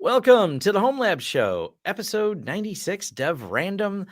Welcome to the Homelab Show, episode 96, Dev Random.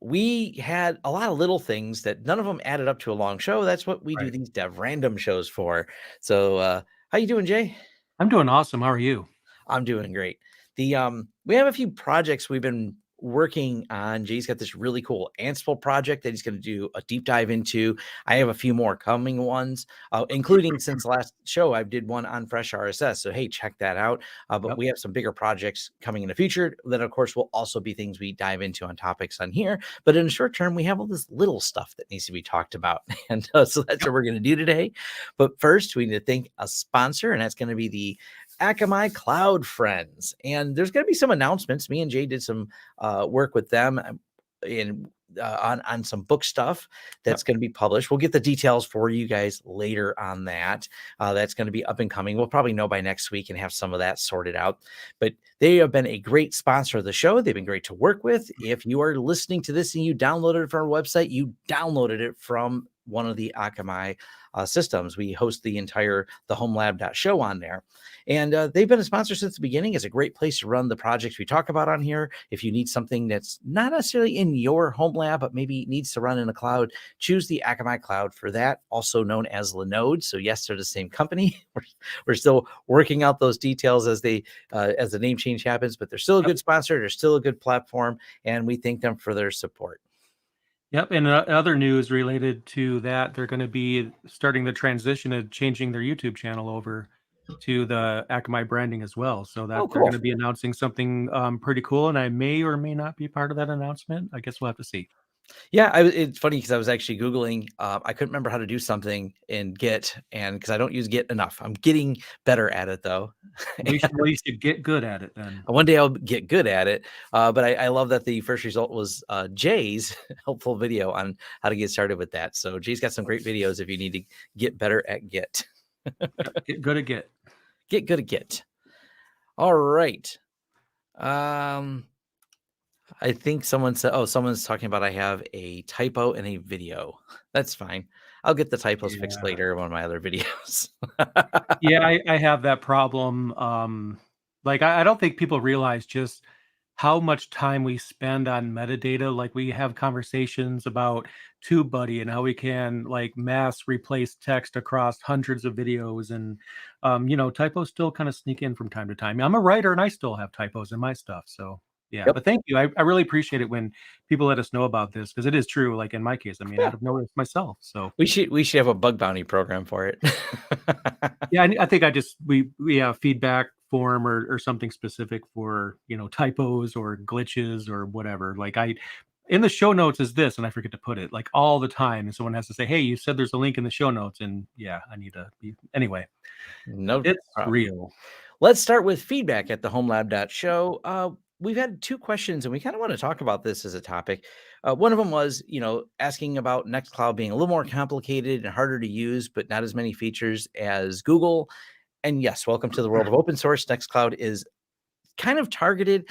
We had a lot of little things that none of them added up to a long show. That's what we do Right. these Dev Random shows for. So, how you doing, Jay? I'm doing awesome. How are you? I'm doing great. We have a few projects we've been working on. Jay's got this really cool Ansible project that he's going to do a deep dive into. I have a few more coming ones, including since last show I did one on Fresh RSS. So hey, check that out. But Yep. we have some bigger projects coming in the future that, of course, will also be things we dive into on topics on here. But in the short term, we have all this little stuff that needs to be talked about, and so that's Yep. what we're going to do today. But first, we need to thank a sponsor, and that's going to be the Akamai Cloud Friends. And there's going to be some announcements. Me and Jay did some work with them in on some book stuff that's Yep. going to be published. We'll get the details for you guys later on that. That's going to be up and coming. We'll probably know by next week and have some of that sorted out. But they have been a great sponsor of the show. They've been great to work with. If you are listening to this and you downloaded it from our website, you downloaded it from one of the Akamai systems. We host the Homelab.show on there. And they've been a sponsor since the beginning. It's a great place to run the projects we talk about on here. If you need something that's not necessarily in your home lab, but maybe needs to run in a cloud, choose the Akamai Cloud for that, also known as Linode. So yes, they're the same company. We're still working out those details as the name change happens, but they're still a good sponsor. They're still a good platform, and we thank them for their support. Yep. And other news related to that, they're going to be starting the transition of changing their YouTube channel over to the Akamai branding as well. So that Oh, they're cool. going to be announcing something pretty cool. And I may or may not be part of that announcement. I guess we'll have to see. Yeah, it's funny because I was actually Googling. I couldn't remember how to do something in Git, and because I don't use Git enough, I'm getting better at it though. Well, you should get good at it then. One day I'll get good at it. But I love that the first result was Jay's helpful video on how to get started with that. So Jay's got some great videos if you need to get better at Git. Get good at Git. Get good at Git. All right. I think someone said, someone's talking about I have a typo in a video. That's fine. I'll get the typos fixed Yeah. later in one of my other videos. Yeah, I have that problem. I don't think people realize just how much time we spend on metadata. Like we have conversations about TubeBuddy and how we can like mass replace text across hundreds of videos, and typos still kind of sneak in from time to time. I'm a writer and I still have typos in my stuff. So yeah, Yep. but thank you. I really appreciate it when people let us know about this because it is true. Like in my case, I mean, Yeah. I'd have noticed myself. So We should have a bug bounty program for it. yeah, I think we have feedback form or something specific for typos or glitches or whatever. Like I in the show notes is this, and I forget to put it like all the time, and someone has to say, "Hey, you said there's a link in the show notes," and yeah, I need to be anyway. No It's problem. real. Let's start with feedback at the homelab.show. We've had two questions, and we kind of want to talk about this as a topic. One of them was, asking about Nextcloud being a little more complicated and harder to use, but not as many features as Google. And yes, welcome to the world of open source. Nextcloud is kind of targeted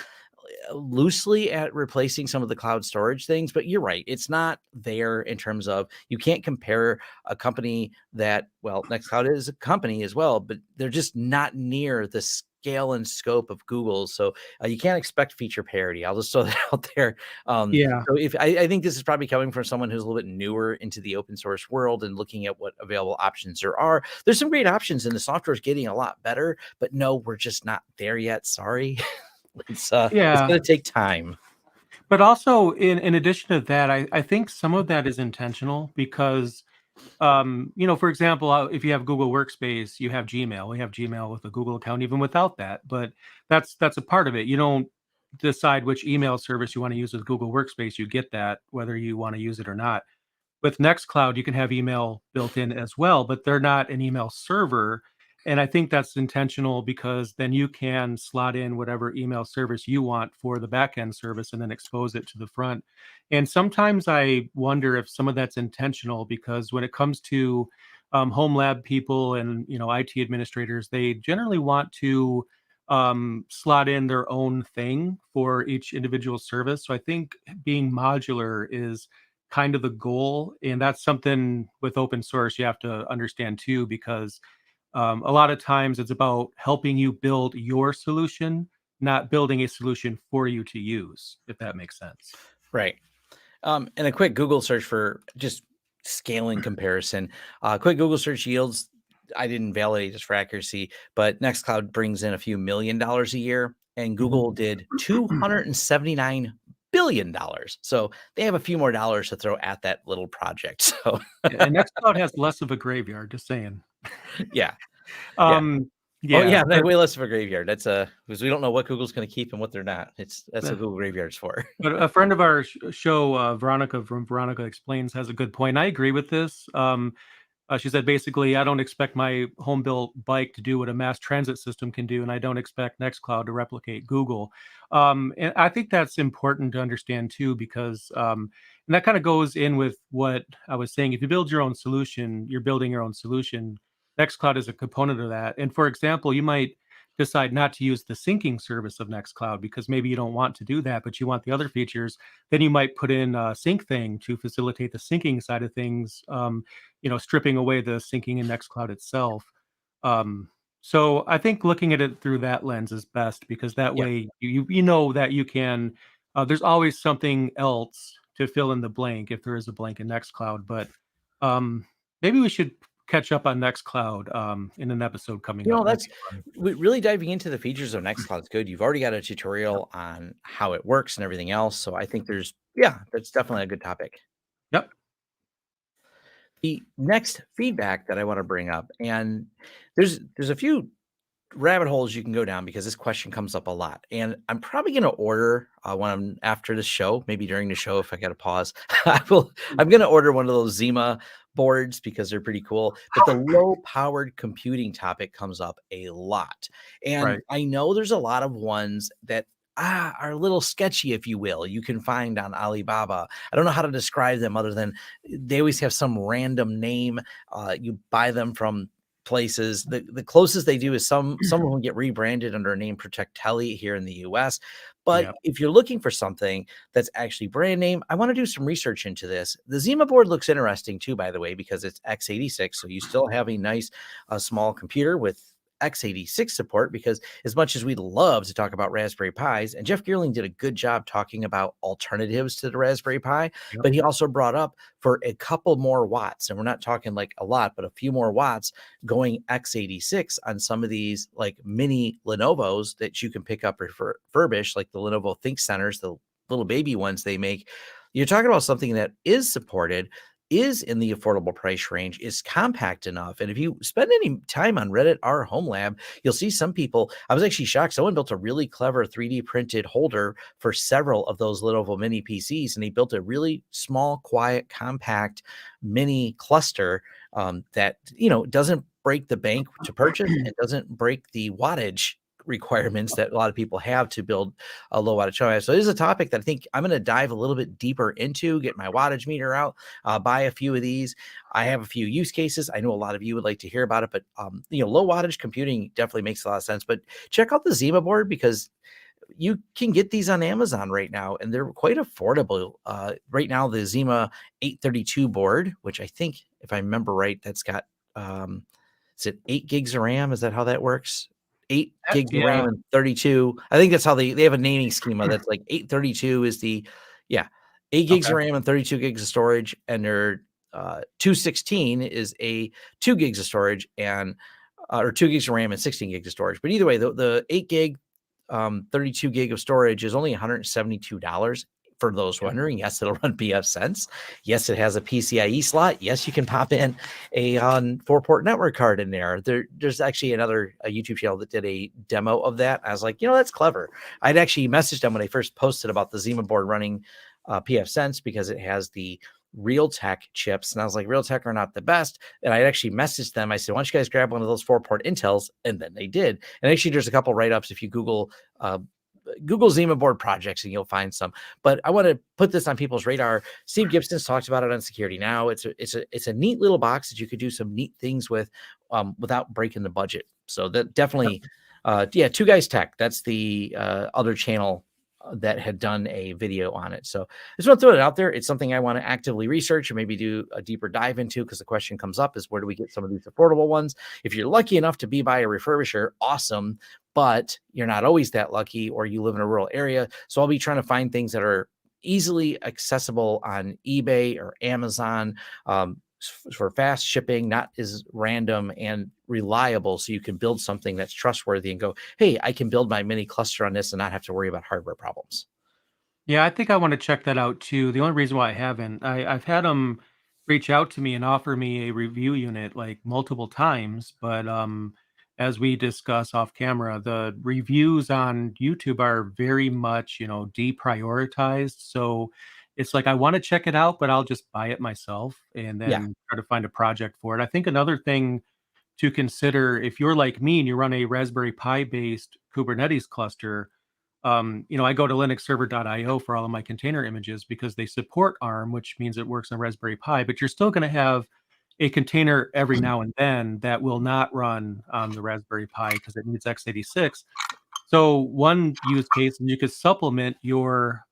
loosely at replacing some of the cloud storage things, but you're right. It's not there in terms of you can't compare a company that, well, Nextcloud is a company as well, but they're just not near the scale and scope of Google. So you can't expect feature parity. I'll just throw that out there. Yeah. So if I think this is probably coming from someone who's a little bit newer into the open source world and looking at what available options there are. There's some great options and the software is getting a lot better, but no, we're just not there yet. Sorry. It's Yeah. gonna take time. But also in addition to that, I think some of that is intentional because for example, if you have Google Workspace, you have Gmail. We have Gmail with a Google account, even without that. But that's a part of it. You don't decide which email service you want to use with Google Workspace. You get that whether you want to use it or not. With Nextcloud, you can have email built in as well, but they're not an email server. And I think that's intentional because then you can slot in whatever email service you want for the backend service and then expose it to the front. And sometimes I wonder if some of that's intentional because when it comes to home lab people and IT administrators, they generally want to slot in their own thing for each individual service. So I think being modular is kind of the goal, and that's something with open source you have to understand too, because a lot of times it's about helping you build your solution, not building a solution for you to use, if that makes sense. Right. And a quick Google search for just scaling comparison. Quick Google search yields. I didn't validate this for accuracy, but Nextcloud brings in a few $1 million a year, and Mhm. Google did $279 billion. So they have a few more dollars to throw at that little project. So And Nextcloud has less of a graveyard, just saying. yeah, yeah. Um, Oh yeah, yeah, they but way less of a graveyard. That's because we don't know what Google's going to keep and what they're not. That's uh, what Google Graveyard's for. but a friend of our show, Veronica from Veronica Explains, has a good point. I agree with this. She said basically, I don't expect my home built bike to do what a mass transit system can do, and I don't expect Nextcloud to replicate Google. And I think that's important to understand too, because and that kind of goes in with what I was saying. If you build your own solution, you're building your own solution. Nextcloud is a component of that. And for example, you might decide not to use the syncing service of Nextcloud because maybe you don't want to do that, but you want the other features. Then you might put in a sync thing to facilitate the syncing side of things. Stripping away the syncing in Nextcloud itself. Um, so I think looking at it through that lens is best because that Yeah. way you know that you can. There's always something else to fill in the blank if there is a blank in Nextcloud. But maybe we should catch up on Nextcloud in an episode coming up. That'd That's be fun. really diving into the features of Nextcloud is good. You've already got a tutorial on how it works and everything else. So I think that's definitely a good topic. Yep. The next feedback that I want to bring up, and there's a few rabbit holes you can go down because this question comes up a lot. And I'm probably going to order when I'm after the show, maybe during the show, if I got to pause, I'm going to order one of those Zima boards because they're pretty cool. But the low powered computing topic comes up a lot. And Right. I know there's a lot of ones that are a little sketchy, if you will, you can find on Alibaba. I don't know how to describe them other than they always have some random name. You buy them from places. The closest they do is some of them get rebranded under a name Protect Tele here in the US. But Yep. if you're looking for something that's actually brand name, I want to do some research into this. The Zima board looks interesting too, by the way, because it's x86. So you still have a nice small computer with x86 support, because as much as we'd love to talk about Raspberry Pis, and Jeff Geerling did a good job talking about alternatives to the Raspberry Pi, Yep. but he also brought up for a couple more watts, and we're not talking like a lot, but a few more watts, going x86 on some of these like mini Lenovo's that you can pick up refurbished, like the Lenovo Think Centers, the little baby ones they make. You're talking about something that is supported, is in the affordable price range, is compact enough. And if you spend any time on Reddit or Homelab, you'll see some people. I was actually shocked. Someone built a really clever 3D printed holder for several of those Lenovo mini PCs, and he built a really small, quiet, compact mini cluster that doesn't break the bank to purchase and doesn't break the wattage requirements that a lot of people have to build a low wattage show. So this is a topic that I think I'm going to dive a little bit deeper into, get my wattage meter out, buy a few of these. I have a few use cases. I know a lot of you would like to hear about it, but low wattage computing definitely makes a lot of sense. But check out the Zima board because you can get these on Amazon right now, and they're quite affordable. Right now, the Zima 832 board, which I think, if I remember right, that's got is it 8 gigs of RAM? Is that how that works? 8 gigs of RAM Yeah. and 32. I think that's how they have a naming schema that's like 832 is yeah, 8 gigs Okay. of RAM and 32 gigs of storage, and their 216 is a 2 gigs of storage and or 2 gigs of RAM and 16 gigs of storage. But either way, the 8 gig 32 gig of storage is only $172 for those Yep. wondering. Yes, it'll run PF Sense. Yes, it has a PCIe slot. Yes, you can pop in a 4-port network card in there. There's actually another YouTube channel that did a demo of that. I was like, that's clever. I'd actually messaged them when I first posted about the Zima board running PF Sense because it has the Realtek chips. And I was like, Realtek are not the best. And I actually messaged them. I said, why don't you guys grab one of those 4-port Intels? And then they did. And actually, there's a couple write-ups if you Google Zima board projects and you'll find some. But I want to put this on people's radar. Steve Gibson's talked about it on Security Now. It's a neat little box that you could do some neat things with without breaking the budget. So that definitely, Two Guys Tech. That's the other channel that had done a video on it. So I just want to throw it out there. It's something I want to actively research and maybe do a deeper dive into, because the question comes up is, where do we get some of these affordable ones? If you're lucky enough to be by a refurbisher, awesome. but you're not always that lucky, or you live in a rural area. So I'll be trying to find things that are easily accessible on eBay or Amazon, for fast shipping, not as random and reliable. So you can build something that's trustworthy and go, hey, I can build my mini cluster on this and not have to worry about hardware problems. Yeah, I think I wanna check that out too. The only reason why I haven't, I've had them reach out to me and offer me a review unit, like, multiple times, but, as we discuss off camera, the reviews on YouTube are very much, deprioritized, so it's like I wanna check it out, but I'll just buy it myself and Yeah. then try to find a project for it. I think another thing to consider if you're like me and you run a Raspberry Pi based Kubernetes cluster, I go to linuxserver.io for all of my container images because they support ARM, which means it works on Raspberry Pi, but you're still going to have a container every now and then that will not run on the Raspberry Pi because it needs x86. So one use case, and you could supplement your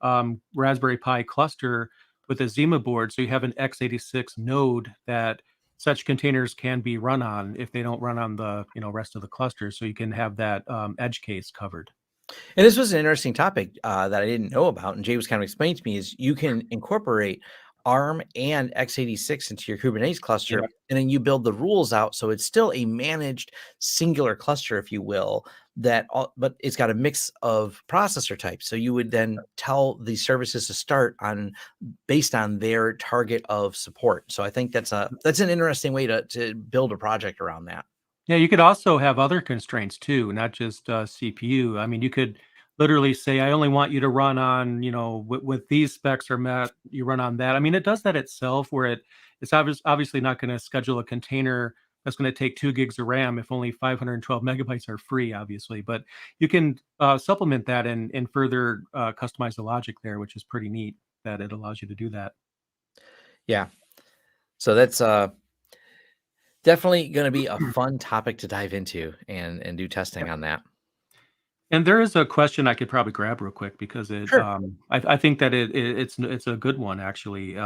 Raspberry Pi cluster with a Zima board, so you have an x86 node that such containers can be run on if they don't run on the rest of the cluster. So you can have that edge case covered. And this was an interesting topic that I didn't know about, and Jay was kind of explaining to me is you can incorporate ARM and x86 into your Kubernetes cluster, Yeah. and then you build the rules out so it's still a managed singular cluster, if you will, but it's got a mix of processor types. So you would then tell the services to start on based on their target of support. So I think that's an interesting way to build a project around that. Yeah, you could also have other constraints too, not just CPU. I mean, you could literally say, I only want you to run on, with these specs are met, you run on that. I mean, it does that itself where it's obviously not going to schedule a container that's going to take 2 gigs of RAM if only 512 megabytes are free, obviously. But you can supplement that and further customize the logic there, which is pretty neat that it allows you to do that. Yeah. So that's definitely gonna be a fun topic to dive into and do testing on that. And there is a question I could probably grab real quick because Sure. I think that it's a good one actually.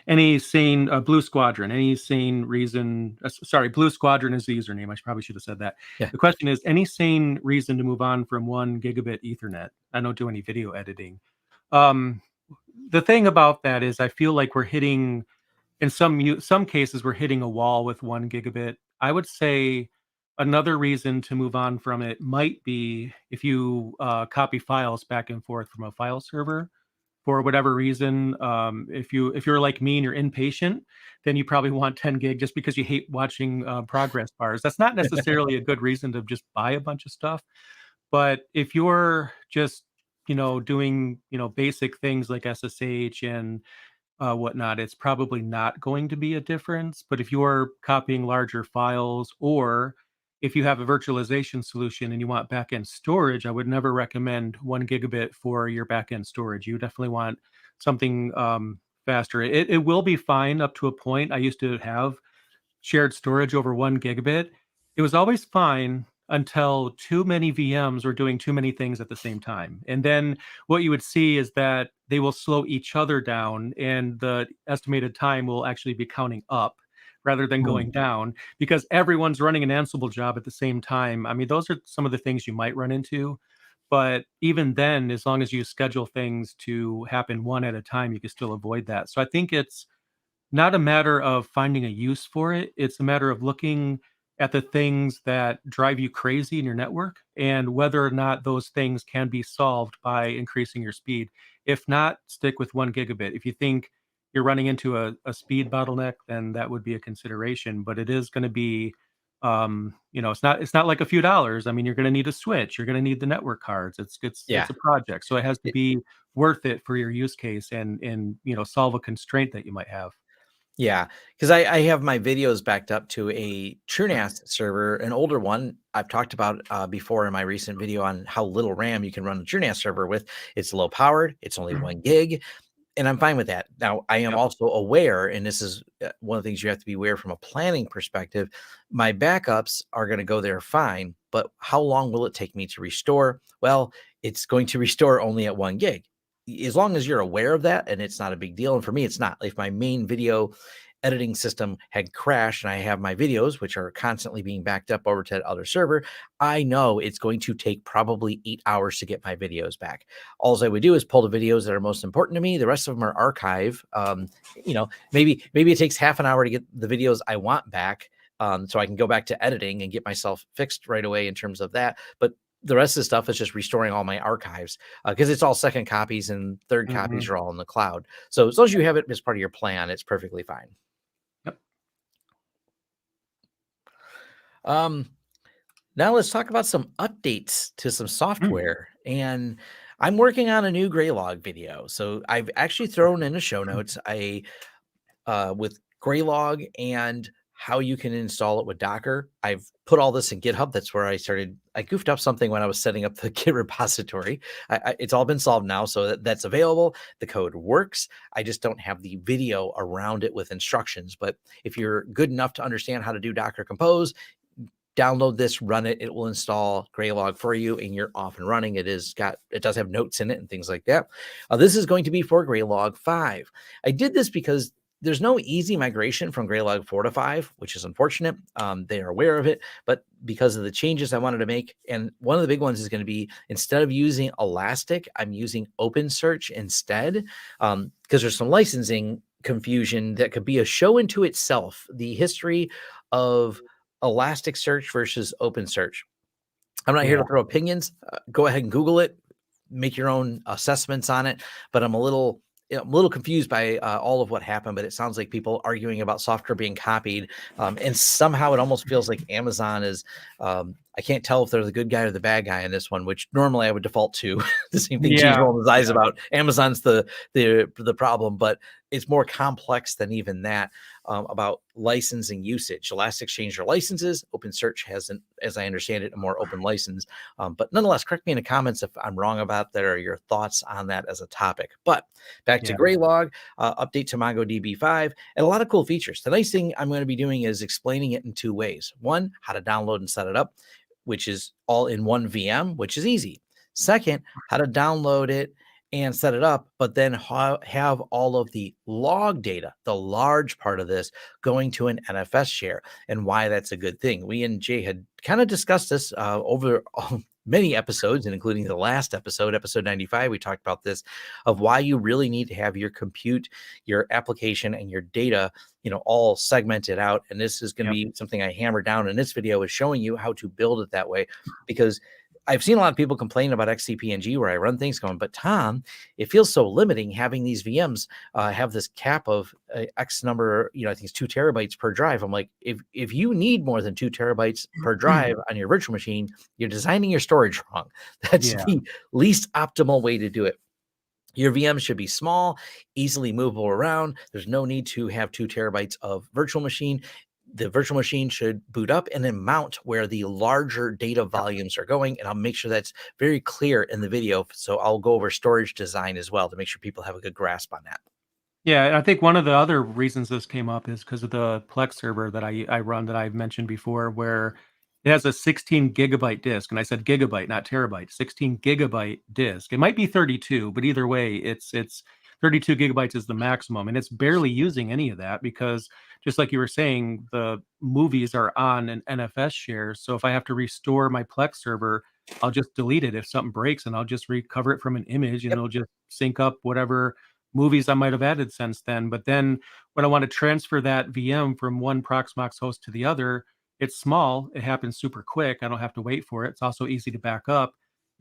Any sane Blue Squadron, any sane reason? Sorry, Blue Squadron is the username. Probably should have said that. Yeah. The question is, any sane reason to move on from 1 gigabit Ethernet? I don't do any video editing. Um, the thing about that is, I feel like we're hitting in some cases we're hitting a wall with 1 gigabit. I would say another reason to move on from it might be if you copy files back and forth from a file server for whatever reason. If you're like me and you're impatient, then you probably want 10 gig just because you hate watching progress bars. That's not necessarily a good reason to just buy a bunch of stuff. But if you're just doing basic things like SSH and whatnot, it's probably not going to be a difference. But if you're copying larger files, or if you have a virtualization solution and you want backend storage, I would never recommend 1 gigabit for your backend storage. You definitely want something faster. It will be fine up to a point. I used to have shared storage over 1 gigabit. It was always fine until too many VMs were doing too many things at the same time. And then what you would see is that they will slow each other down, and the estimated time will actually be counting up rather than Mm. going down because everyone's running an Ansible job at the same time. I mean, those are some of the things you might run into. But even then, as long as you schedule things to happen one at a time, you can still avoid that. So I think it's not a matter of finding a use for it. It's a matter of looking at the things that drive you crazy in your network and whether or not those things can be solved by increasing your speed. If not, stick with 1 gigabit. If you think you're running into a speed bottleneck, then that would be a consideration. But it is going to be, it's not like a few dollars. I mean, you're going to need a switch. You're going to need the network cards. It's Yeah. a project, so it has to It be worth it for your use case and solve a constraint that you might have. Yeah, because I have my videos backed up to a TrueNAS server, an older one I've talked about before in my recent video on how little RAM you can run a TrueNAS server with. It's low powered, it's only 1 gig, and I'm fine with that. Now, I am Yep. also aware, and this is one of the things you have to be aware from a planning perspective. My backups are going to go there fine, but how long will it take me to restore? Well, it's going to restore only at 1 gig. As long as you're aware of that and it's not a big deal. And for me, it's not. If my main video editing system had crashed and I have my videos, which are constantly being backed up over to that other server, I know it's going to take probably 8 hours to get my videos back. All I would do is pull the videos that are most important to me. The rest of them are archive. Maybe it takes half an hour to get the videos I want back. So I can go back to editing and get myself fixed right away in terms of that. But the rest of the stuff is just restoring all my archives because it's all second copies and third copies Mhm. are all in the cloud. So as long as you have it as part of your plan, it's perfectly fine. Yep. Um, Now let's talk about some updates to some Mm. software. And I'm working on a new Graylog video. So I've actually thrown in the show notes with Graylog and how you can install it with Docker. I've put all this in GitHub. That's where I goofed up something when I was setting up the Git repository. It's all been solved now. So that's available. The code works. I just don't have the video around it with instructions. But if you're good enough to understand how to do Docker Compose, download this, run it. It will install Graylog for you, and you're off and running. It does have notes in it and things like that. This is going to be for Graylog 5. I did this because there's no easy migration from Graylog 4 to 5, which is unfortunate. They are aware of it, but because of the changes I wanted to make, and one of the big ones is going to be instead of using Elastic, I'm using OpenSearch instead, because there's some licensing confusion that could be a show into itself. The history of Elasticsearch versus OpenSearch. I'm not here Yeah. to throw opinions. Go ahead and Google it, make your own assessments on it. But I'm a little confused by all of what happened. But it sounds like people arguing about software being copied, and somehow it almost feels like Amazon is. I can't tell if they're the good guy or the bad guy in this one, which normally I would default to the same thing. Geez, Yeah. rolling his eyes Yeah. about Amazon's the problem, but it's more complex than even that. About licensing usage. Elastic changed their licenses. OpenSearch hasn't, as I understand it, a more open license. But nonetheless, correct me in the comments if I'm wrong about that or your thoughts on that as a topic. But back to Yeah. Graylog, update to MongoDB 5, and a lot of cool features. The nice thing I'm going to be doing is explaining it in two ways. One, how to download and set it up, which is all in one VM, which is easy. Second, how to download it and set it up, but then have all of the log data, the large part of this, going to an NFS share, and why that's a good thing. We and Jay had kind of discussed this over many episodes, and including the last episode, episode 95, we talked about this, of why you really need to have your compute, your application, and your data, all segmented out. And this is going to Yep. be something I hammer down in this video, is showing you how to build it that way, because I've seen a lot of people complain about XCP-ng where I run things going, but Tom, it feels so limiting having these VMs have this cap of X number, I think it's 2 terabytes per drive. I'm like, if you need more than 2 terabytes per drive on your virtual machine, you're designing your storage wrong. That's Yeah. the least optimal way to do it. Your VM should be small, easily movable around. There's no need to have 2 terabytes of virtual machine. The virtual machine should boot up and then mount where the larger data volumes are going. And I'll make sure that's very clear in the video. So I'll go over storage design as well to make sure people have a good grasp on that. Yeah, and I think one of the other reasons this came up is because of the Plex server that I run that I've mentioned before, where it has a 16 gigabyte disk, and I said gigabyte, not terabyte. 16 gigabyte disk. It might be 32, but either way, it's 32 gigabytes is the maximum, and it's barely using any of that because, just like you were saying, the movies are on an NFS share. So if I have to restore my Plex server, I'll just delete it if something breaks, and I'll just recover it from an image, and Yep. it'll just sync up whatever movies I might have added since then. But then when I want to transfer that VM from one Proxmox host to the other, it's small. It happens super quick. I don't have to wait for it. It's also easy to back up.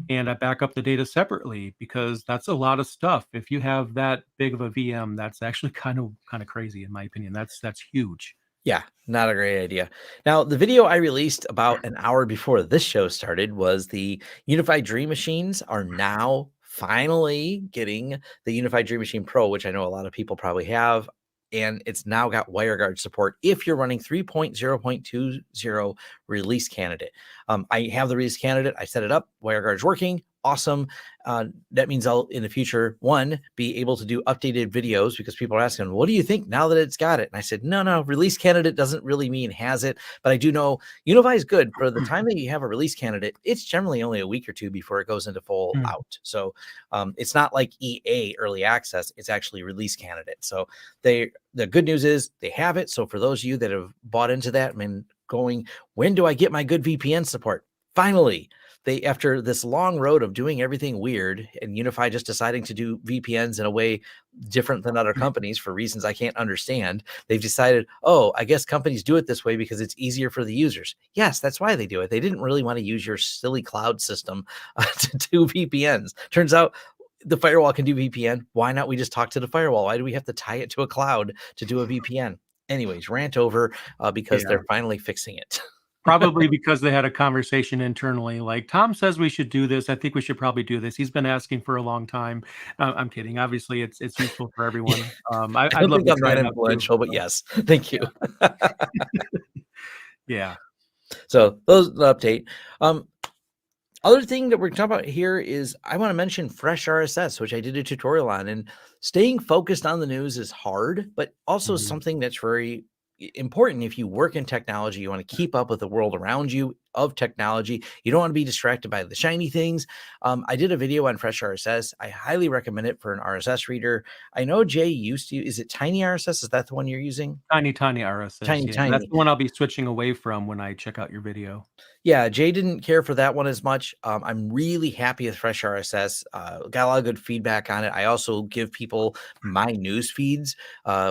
And I back up the data separately because that's a lot of stuff. If you have that big of a VM, that's actually kind of crazy in my opinion. That's huge. Yeah, not a great idea. Now, the video I released about an hour before this show started was the Unified Dream Machines are now finally getting the Unified Dream Machine Pro, which I know a lot of people probably have. And it's now got WireGuard support if you're running 3.0.20 release candidate. I have the release candidate. I set it up. WireGuard's working. Awesome. That means I'll in the future, one, be able to do updated videos because people are asking, what do you think now that it's got it? And I said, no, release candidate doesn't really mean has it, but I do know Unify is good. For the time that you have a release candidate, it's generally only a week or two before it goes into full out. So it's not like EA early access. It's actually release candidate. So the good news is they have it. So for those of you that have bought into that and going, when do I get my good VPN support? Finally, they, after this long road of doing everything weird and Unify just deciding to do VPNs in a way different than other companies for reasons I can't understand, they've decided, oh, I guess companies do it this way because it's easier for the users. Yes, that's why they do it. They didn't really want to use your silly cloud system to do VPNs. Turns out the firewall can do VPN. Why not we just talk to the firewall? Why do we have to tie it to a cloud to do a VPN? Anyways, rant over because they're finally fixing it. Probably because they had a conversation internally, like, Tom says we should do this. I think we should probably do this. He's been asking for a long time. I'm kidding. Obviously, it's useful for everyone. I I'd don't love think to I'm try that it out too. influential, but yes, thank you. Yeah. So those the update. Other thing that we're talking about here is I want to mention Fresh RSS, which I did a tutorial on, and staying focused on the news is hard, but also something that's very important. If you work in technology, you want to keep up with the world around you of technology. You don't want to be distracted by the shiny things. I did a video on Fresh RSS. I highly recommend it for an RSS reader. I know Jay used to, is it Tiny RSS? Is that the one you're using? Tiny RSS. Tiny, Yeah. That's tiny. the one I'll be switching away from when I check out your video. Yeah, Jay didn't care for that one as much. I'm really happy with Fresh RSS. Got a lot of good feedback on it. I also give people my news feeds,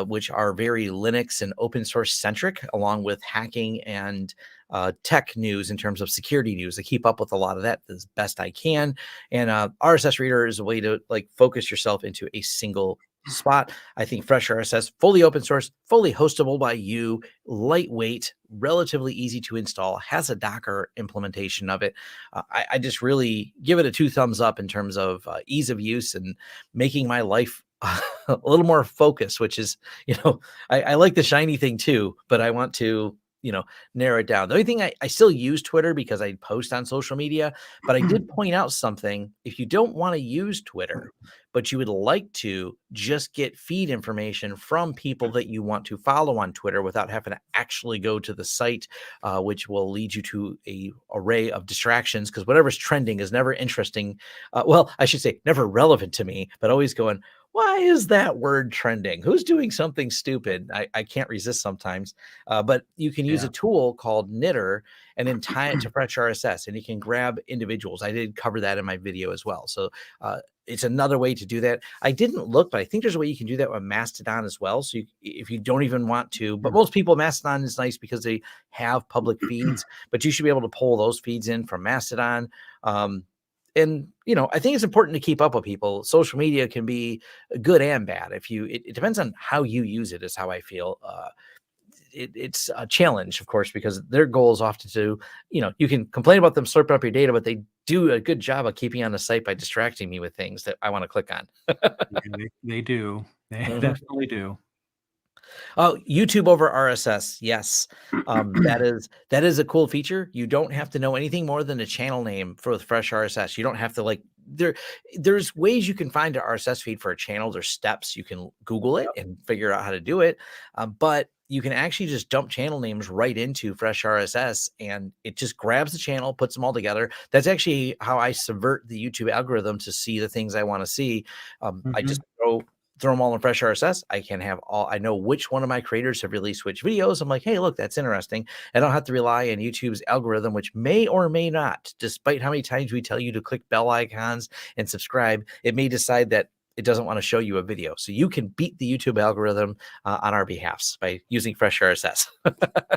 which are very Linux and open source centric, along with hacking and tech news in terms of security news. I keep up with a lot of that as best I can. And RSS Reader is a way to like focus yourself into a single spot. I think Fresh RSS, fully open source, fully hostable by you, lightweight, relatively easy to install, has a Docker implementation of it. I just really give it a 2 thumbs up in terms of ease of use and making my life a little more focused, which is, I like the shiny thing too, but I want to, narrow it down. The only thing I still use Twitter because I post on social media, but I did point out something. If you don't want to use Twitter, but you would like to just get feed information from people that you want to follow on Twitter without having to actually go to the site, which will lead you to a array of distractions because whatever's trending is never interesting. Well, I should say never relevant to me, but always going, why is that word trending? Who's doing something stupid? I can't resist sometimes. But you can use a tool called Knitter and then tie it to Fresh RSS, and you can grab individuals. I did cover that in my video as well. So it's another way to do that. I didn't look, but I think there's a way you can do that with Mastodon as well. So if you don't even want to, but most people, Mastodon is nice because they have public feeds, but you should be able to pull those feeds in from Mastodon. And I think it's important to keep up with people. Social media can be good and bad. It depends on how you use it, is how I feel. It's a challenge, of course, because their goal is often to, you can complain about them slurping up your data, but they do a good job of keeping on the site by distracting me with things that I want to click on. They do. They definitely do. Oh, YouTube over RSS. Yes. That is a cool feature. You don't have to know anything more than a channel name for Fresh RSS. You don't have to there's ways you can find an RSS feed for a channel. There's steps. You can Google it and figure out how to do it. But you can actually just dump channel names right into Fresh RSS and it just grabs the channel, puts them all together. That's actually how I subvert the YouTube algorithm to see the things I want to see. I just throw them all in Fresh RSS. I know which one of my creators have released which videos. I'm like, hey, look, that's interesting. I don't have to rely on YouTube's algorithm, which may or may not, despite how many times we tell you to click bell icons and subscribe, it may decide that it doesn't want to show you a video. So you can beat the YouTube algorithm on our behalfs by using Fresh RSS.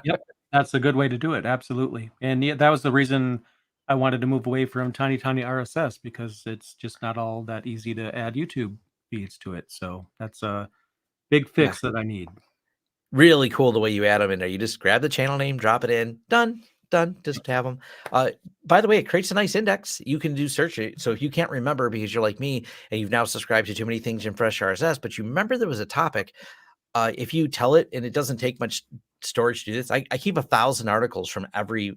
Yep. That's a good way to do it. Absolutely. And that was the reason I wanted to move away from Tiny RSS, because it's just not all that easy to add YouTube feeds to it. So that's a big fix that I need. Really cool the way you add them in there. You just grab the channel name, drop it in, done. Just have them. By the way, it creates a nice index. You can do search it. So if you can't remember because you're like me and you've now subscribed to too many things in Fresh RSS, but you remember there was a topic, if you tell it, and it doesn't take much storage to do this. I keep 1,000 articles from every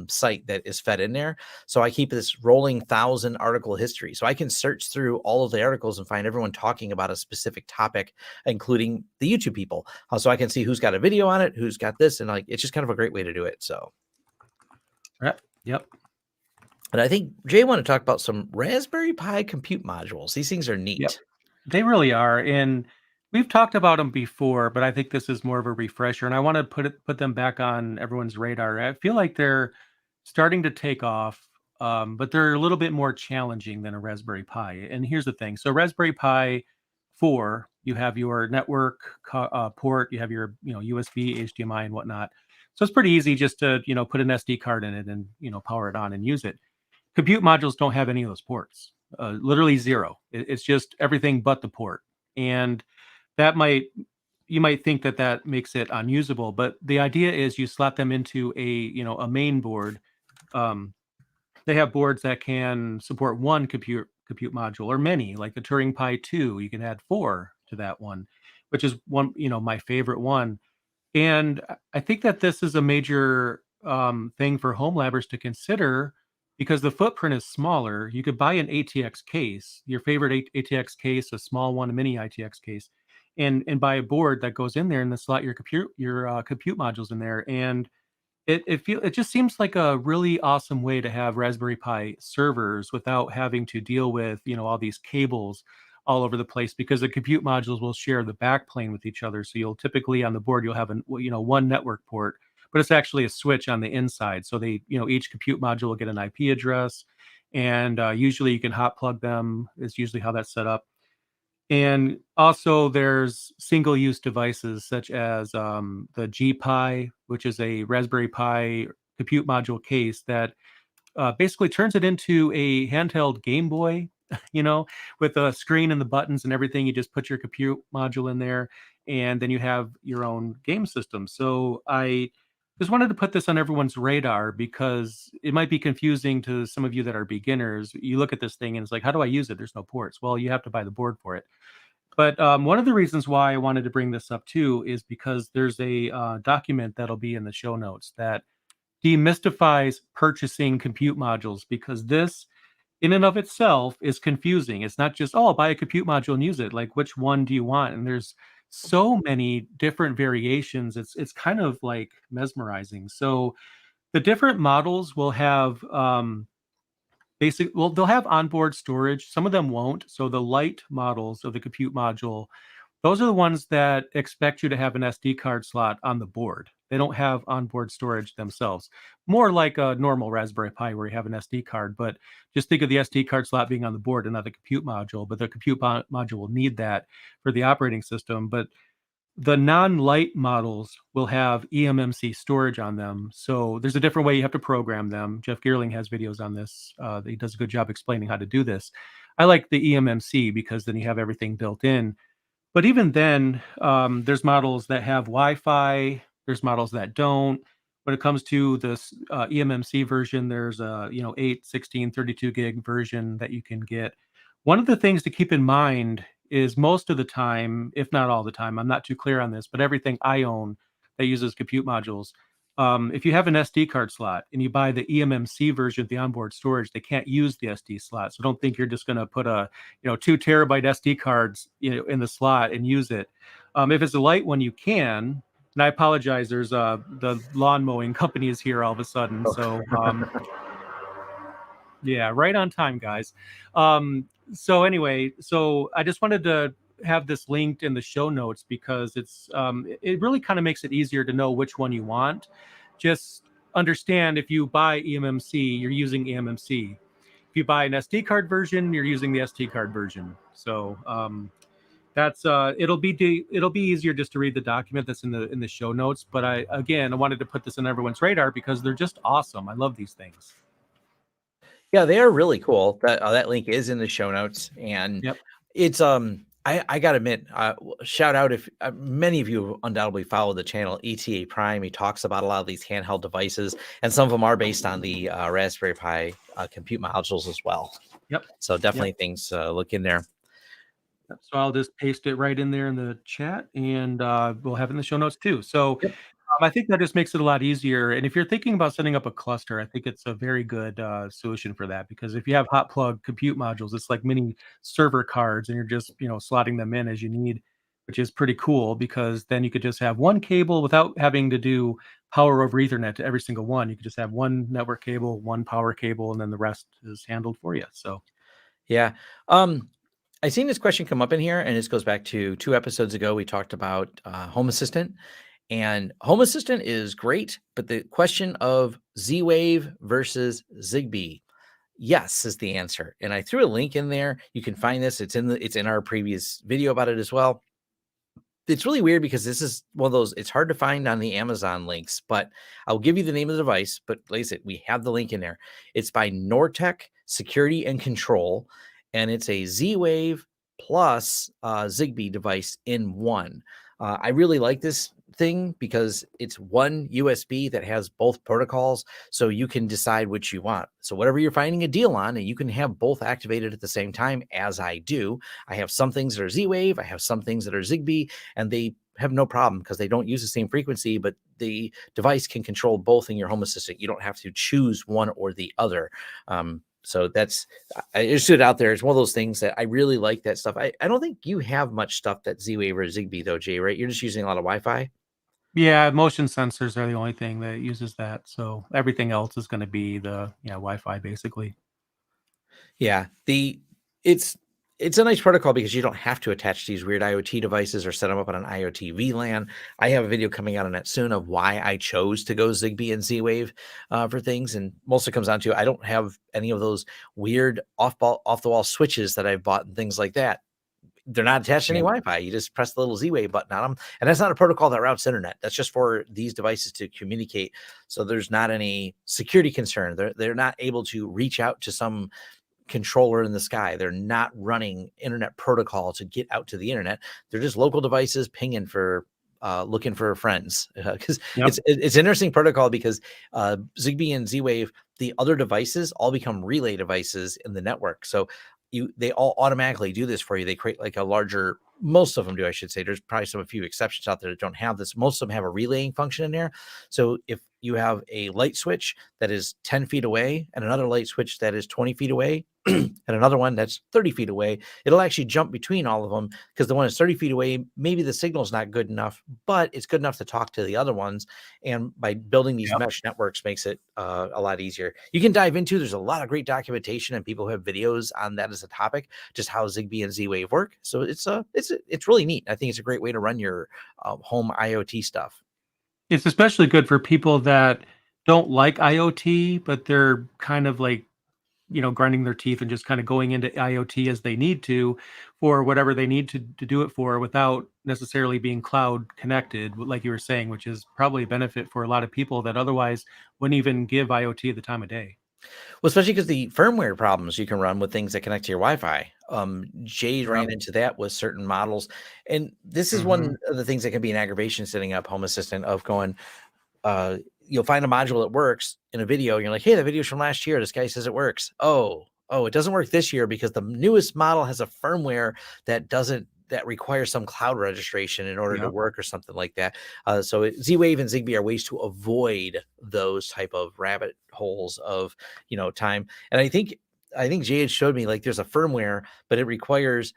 site that is fed in there. So I keep this rolling 1,000 article history. So I can search through all of the articles and find everyone talking about a specific topic, including the YouTube people. So I can see who's got a video on it, who's got this, and like it's just kind of a great way to do it. So Yep. and I think Jay want to talk about some Raspberry Pi compute modules. These things are neat. Yep. They really are, and we've talked about them before, but I think this is more of a refresher, and I want to put them back on everyone's radar. I feel like they're starting to take off, but they're a little bit more challenging than a Raspberry Pi. And here's the thing: so Raspberry Pi 4, you have your network port, you have your USB, HDMI, and whatnot. So it's pretty easy just to put an SD card in it and power it on and use it. Compute modules don't have any of those ports. Literally zero. It's just everything but the port. And you might think that makes it unusable, but the idea is you slot them into a main board. They have boards that can support one compute module or many, like the Turing Pi 2. You can add 4 to that one, which is one, my favorite one. And I think that this is a major thing for home labbers to consider, because the footprint is smaller. You could buy an ATX case, your favorite ATX case, a small one, a mini ATX case, and buy a board that goes in there and then slot your compute modules in there. And it just seems like a really awesome way to have Raspberry Pi servers without having to deal with all these cables all over the place, because the compute modules will share the backplane with each other. So you'll typically on the board you'll have one network port, but it's actually a switch on the inside. So they each compute module will get an IP address, and usually you can hot plug them. Is usually how that's set up. And also there's single-use devices such as the GPi, which is a Raspberry Pi compute module case that basically turns it into a handheld Game Boy, with a screen and the buttons and everything. You just put your compute module in there, and then you have your own game system. So I just wanted to put this on everyone's radar, because it might be confusing to some of you that are beginners. You look at this thing and it's like, how do I use it? There's no ports. Well, you have to buy the board for it. But one of the reasons why I wanted to bring this up too is because there's a document that'll be in the show notes that demystifies purchasing compute modules, because this in and of itself is confusing. It's not just, oh, buy a compute module and use it. Like, which one do you want? And there's so many different variations. It's kind of like mesmerizing. So the different models will have they'll have onboard storage. Some of them won't. So the light models of the compute module, those are the ones that expect you to have an SD card slot on the board. They don't have onboard storage themselves. More like a normal Raspberry Pi where you have an SD card, but just think of the SD card slot being on the board and not the compute module. But the compute module will need that for the operating system. But the non-light models will have eMMC storage on them. So there's a different way you have to program them. Jeff Geerling has videos on this. He does a good job explaining how to do this. I like the eMMC because then you have everything built in. But even then, there's models that have Wi-Fi. There's models that don't. When it comes to this eMMC version, there's a 8, 16, 32 gig version that you can get. One of the things to keep in mind is most of the time, if not all the time, I'm not too clear on this, but everything I own that uses compute modules, if you have an SD card slot and you buy the eMMC version of the onboard storage, they can't use the SD slot. So don't think you're just going to put a 2 terabyte SD cards in the slot and use it. If it's a light one, you can. And I apologize. There's the lawn mowing company is here all of a sudden. So yeah, right on time, guys. So anyway, so I just wanted to have this linked in the show notes, because it really kind of makes it easier to know which one you want. Just understand, if you buy eMMC, you're using eMMC. If you buy an SD card version, you're using the SD card version. So that's it'll be easier just to read the document that's in the show notes. But I wanted to put this on everyone's radar because they're just awesome. I love these things. Yeah, they are really cool. That link is in the show notes, and Yep. it's I gotta admit, shout out if many of you undoubtedly follow the channel ETA Prime. He talks about a lot of these handheld devices, and some of them are based on the Raspberry Pi compute modules as well. Yep. So definitely things to look in there. So I'll just paste it right in there in the chat, and we'll have it in the show notes too. So I think that just makes it a lot easier. And if you're thinking about setting up a cluster, I think it's a very good solution for that because if you have hot plug compute modules, it's like mini server cards, and you're just slotting them in as you need, which is pretty cool because then you could just have one cable without having to do power over Ethernet to every single one. You could just have one network cable, one power cable, and then the rest is handled for you. So Yeah. I seen this question come up in here, and this goes back to 2 episodes ago. We talked about Home Assistant, and Home Assistant is great, but the question of Z-Wave versus Zigbee, yes, is the answer. And I threw a link in there. You can find this. It's in our previous video about it as well. It's really weird because this is one of those, it's hard to find on the Amazon links, but I'll give you the name of the device. But like I said, we have the link in there. It's by Nortec Security and Control, and it's a Z-Wave plus Zigbee device in one. I really like this thing because it's one USB that has both protocols, so you can decide which you want. So whatever you're finding a deal on, and you can have both activated at the same time, as I do. I have some things that are Z-Wave, I have some things that are Zigbee, and they have no problem because they don't use the same frequency, but the device can control both in your Home Assistant. You don't have to choose one or the other. So that's, I just stood out there. It's one of those things that I really like that stuff. I don't think you have much stuff that's Z-Wave or Zigbee though, Jay, right? You're just using a lot of Wi-Fi. yeah, motion sensors are the only thing that uses that. So everything else is going to be the Wi-Fi basically. Yeah, it's it's a nice protocol because you don't have to attach these weird IoT devices or set them up on an IoT VLAN. I have a video coming out on that soon of why I chose to go Zigbee and Z-Wave for things, and mostly comes down to I don't have any of those weird off the wall switches that I've bought and things like that. They're not attached to any Yeah. Wi-Fi. You just press the little Z-Wave button on them, and that's not a protocol that routes internet. That's just for these devices to communicate. So there's not any security concern. They're not able to reach out to some controller in the sky. They're not running internet protocol to get out to the internet. They're just local devices pinging for looking for friends, because Yep. it's an interesting protocol because Zigbee and Z-Wave, the other devices all become relay devices in the network. So they all automatically do this for you. They create like a larger, most of them do, I should say. There's probably a few exceptions out there that don't have this. Most of them have a relaying function in there. So if you have a light switch that is 10 feet away and another light switch that is 20 feet away and another one that's 30 feet away, it'll actually jump between all of them because the one that's 30 feet away, maybe the signal's not good enough, but it's good enough to talk to the other ones. And by building these Yep. mesh networks makes it a lot easier. You can dive into, there's a lot of great documentation and people who have videos on that as a topic, just how Zigbee and Z-Wave work. So it's really neat. I think it's a great way to run your home IoT stuff. It's especially good for people that don't like IoT, but they're kind of like, grinding their teeth and just kind of going into IoT as they need to for whatever they need to do it for without necessarily being cloud connected, like you were saying, which is probably a benefit for a lot of people that otherwise wouldn't even give IoT the time of day. Well, especially because the firmware problems you can run with things that connect to your Wi-Fi. Jay Yep. ran into that with certain models, and this is Hmm. one of the things that can be an aggravation setting up Home Assistant of going. You'll find a module that works in a video. And you're like, hey, the video's from last year. This guy says it works. Oh, it doesn't work this year because the newest model has a firmware that requires some cloud registration in order to Yep. work or something like that. So Z-Wave and Zigbee are ways to avoid those type of rabbit holes of time. And I think Jay had showed me like there's a firmware, but it requires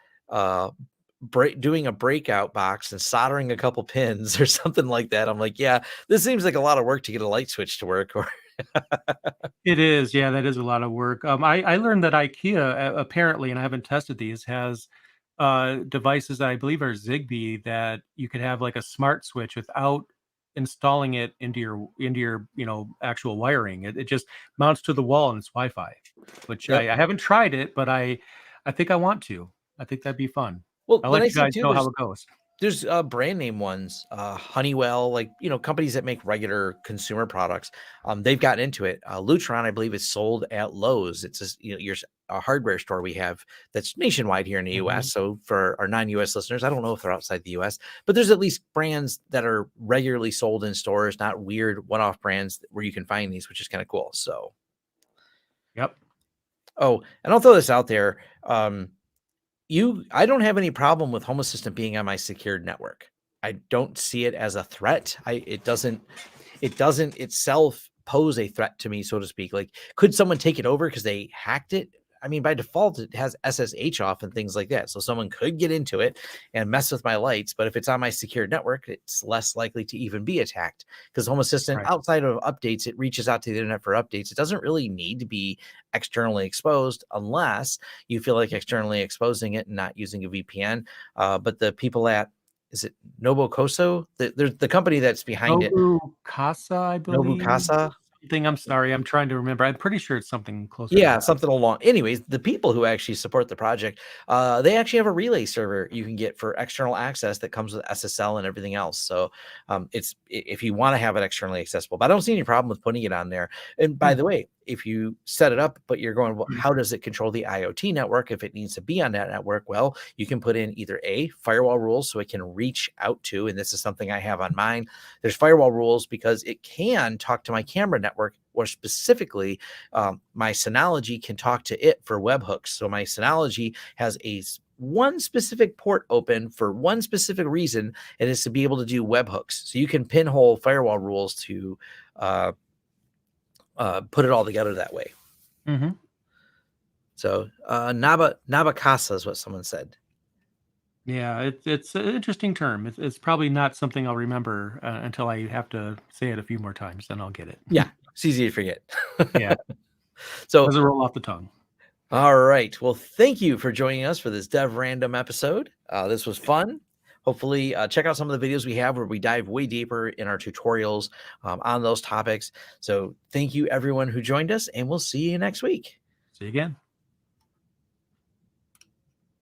doing a breakout box and soldering a couple pins or something like that. I'm like, yeah, this seems like a lot of work to get a light switch to work. Or It is. Yeah, that is a lot of work. I learned that IKEA apparently, and I haven't tested these, has devices that I believe are Zigbee that you could have like a smart switch without installing it into your actual wiring. It just mounts to the wall and it's Wi-Fi, which yep. I haven't tried it, but I think I want to. I think that'd be fun. Well, I'll the let nice you thing guys too, know how it goes. there's brand name ones, Honeywell, like companies that make regular consumer products. They've gotten into it. Lutron, I believe, is sold at Lowe's. It's just a hardware store we have that's nationwide here in the Mhm. U.S. So for our non-U.S. listeners, I don't know if they're outside the U.S., but there's at least brands that are regularly sold in stores, not weird one-off brands where you can find these, which is kind of cool. So, Yep. oh, and I'll throw this out there. I don't have any problem with Home Assistant being on my secured network. I don't see it as a threat. It doesn't itself pose a threat to me, so to speak. Like, could someone take it over because they hacked it? I mean, by default, it has SSH off and things like that. So someone could get into it and mess with my lights. But if it's on my secured network, it's less likely to even be attacked, because Home Assistant, Right. outside of updates, it reaches out to the internet for updates. It doesn't really need to be externally exposed unless you feel like externally exposing it and not using a VPN. But the people at, is it Nobukoso? The company that's behind it, Nobu Casa, I believe. Nobukasa. Something. I'm sorry. I'm trying to remember. I'm pretty sure it's something closer to Yeah, that. something along. Anyways, the people who actually support the project, they actually have a relay server you can get for external access that comes with SSL and everything else. So it's if you want to have it externally accessible, but I don't see any problem with putting it on there. And by the way, if you set it up, but you're going, well, how does it control the IoT network if it needs to be on that network? Well, you can put in either a firewall rules so it can reach out to, and this is something I have on mine. There's firewall rules because it can talk to my camera network, or specifically my Synology can talk to it for webhooks. So my Synology has one specific port open for one specific reason, and it's to be able to do webhooks. So you can pinhole firewall rules to put it all together that way. Mm-hmm. So Nabakasa is what someone said. Yeah, it's an interesting term. It's probably not something I'll remember until I have to say it a few more times. Then I'll get it. Yeah, it's easy to forget. Yeah. So Doesn't roll off the tongue. All right. Well, thank you for joining us for this Dev Random episode. This was fun. Hopefully, check out some of the videos we have where we dive way deeper in our tutorials on those topics. So thank you, everyone who joined us, and we'll see you next week. See you again.